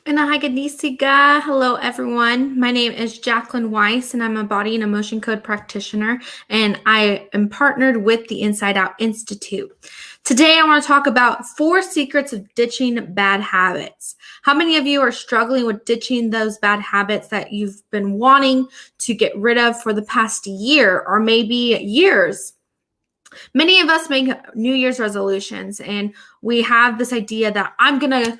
Hello, everyone. My name is Jacquelyn WEIS, and I'm a body and emotion code practitioner, and I am partnered with the Inside Out Institute. Today, I want to talk about 4 secrets of ditching bad habits. How many of you are struggling with ditching those bad habits that you've been wanting to get rid of for the past year or maybe years? Many of us make New Year's resolutions, and we have this idea that I'm going to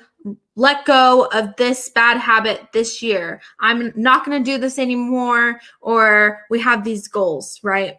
let go of this bad habit this year. I'm not going to do this anymore, or we have these goals, right?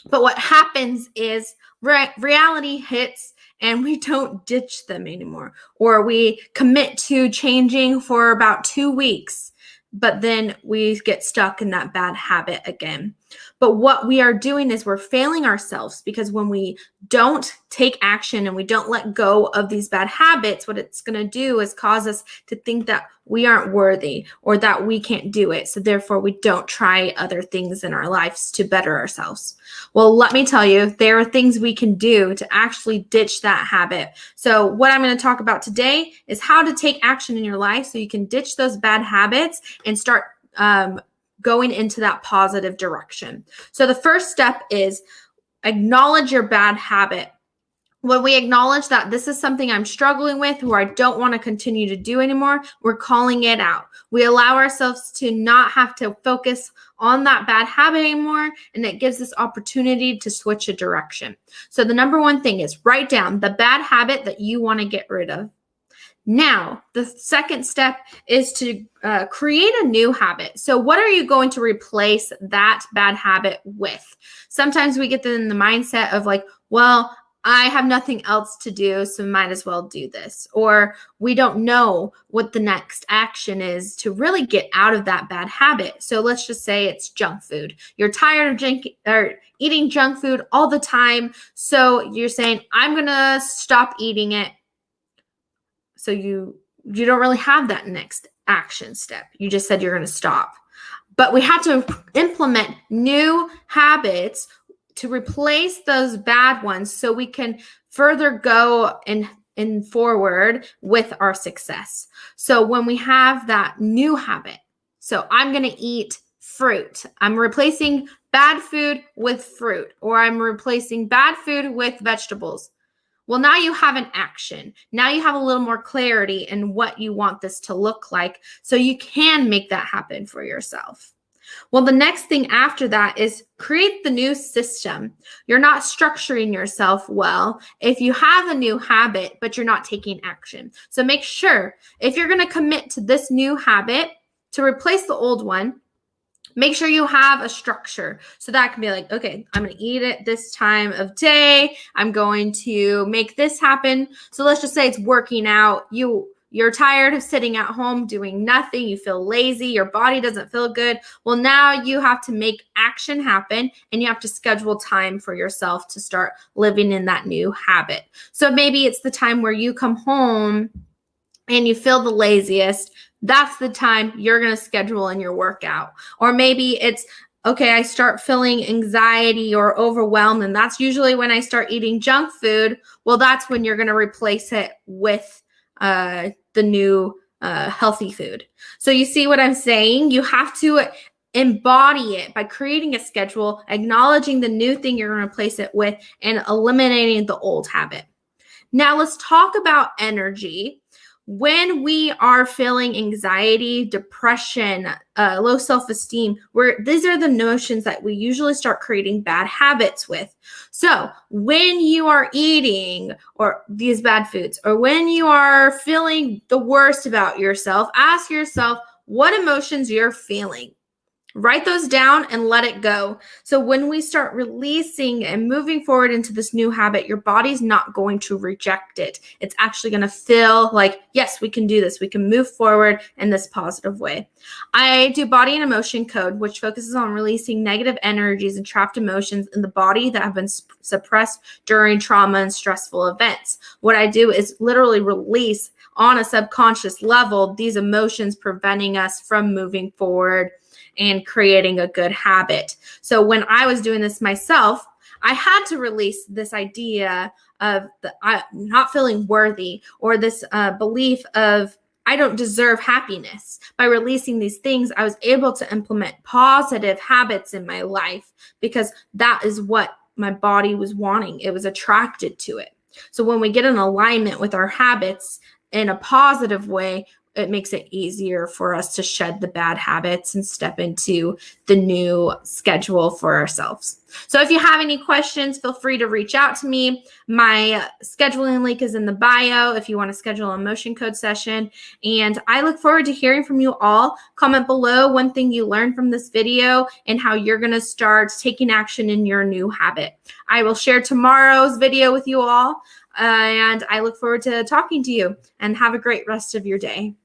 But what happens is reality hits and we don't ditch them anymore, or we commit to changing for about 2 weeks, but then we get stuck in that bad habit again. But what we are doing is we're failing ourselves, because when we don't take action and we don't let go of these bad habits, what it's going to do is cause us to think that we aren't worthy or that we can't do it. So therefore, we don't try other things in our lives to better ourselves. Well, let me tell you, there are things we can do to actually ditch that habit. So what I'm going to talk about today is how to take action in your life so you can ditch those bad habits and start going into that positive direction. So the first step is acknowledge your bad habit. When we acknowledge that this is something I'm struggling with or I don't want to continue to do anymore, we're calling it out. We allow ourselves to not have to focus on that bad habit anymore, and it gives us opportunity to switch a direction. So the number one thing is write down the bad habit that you want to get rid of. Now, the second step is to create a new habit. So what are you going to replace that bad habit with? Sometimes we get in the mindset of like, well, I have nothing else to do, so might as well do this. Or we don't know what the next action is to really get out of that bad habit. So let's just say it's junk food. You're tired of eating junk food all the time. So you're saying, I'm going to stop eating it. So you don't really have that next action step. You just said you're going to stop. But we have to implement new habits to replace those bad ones so we can further go and forward with our success. So when we have that new habit, so I'm going to eat fruit. I'm replacing bad food with fruit, or I'm replacing bad food with vegetables. Well, now you have an action. Now you have a little more clarity in what you want this to look like, so you can make that happen for yourself. Well, the next thing after that is create the new system. You're not structuring yourself well if you have a new habit, but you're not taking action. So make sure, if you're going to commit to this new habit to replace the old one, make sure you have a structure. So that can be like, okay, I'm going to eat it this time of day. I'm going to make this happen. So let's just say it's working out. You're tired of sitting at home doing nothing. You feel lazy. Your body doesn't feel good. Well, now you have to make action happen, and you have to schedule time for yourself to start living in that new habit. So maybe it's the time where you come home and you feel the laziest. That's the time you're going to schedule in your workout. Or maybe it's, okay, I start feeling anxiety or overwhelmed, and that's usually when I start eating junk food. Well, that's when you're going to replace it with the new healthy food. So you see what I'm saying? You have to embody it by creating a schedule, acknowledging the new thing you're going to replace it with, and eliminating the old habit. Now let's talk about energy. When we are feeling anxiety, depression, low self-esteem, these are the notions that we usually start creating bad habits with. So when you are eating or these bad foods, or when you are feeling the worst about yourself, ask yourself what emotions you're feeling. Write those down and let it go. So when we start releasing and moving forward into this new habit, your body's not going to reject it. It's actually going to feel like, yes, we can do this. We can move forward in this positive way. I do body and emotion code, which focuses on releasing negative energies and trapped emotions in the body that have been suppressed during trauma and stressful events. What I do is literally release on a subconscious level these emotions, preventing us from moving forward and creating a good habit. So when I was doing this myself, I had to release this idea of not feeling worthy, or this belief of I don't deserve happiness. By releasing these things, I was able to implement positive habits in my life because that is what my body was wanting. It was attracted to it. So when we get in alignment with our habits in a positive way, it makes it easier for us to shed the bad habits and step into the new schedule for ourselves. So if you have any questions, feel free to reach out to me. My scheduling link is in the bio if you want to schedule a motion code session. And I look forward to hearing from you all. Comment below one thing you learned from this video and how you're going to start taking action in your new habit. I will share tomorrow's video with you all. And I look forward to talking to you, and have a great rest of your day.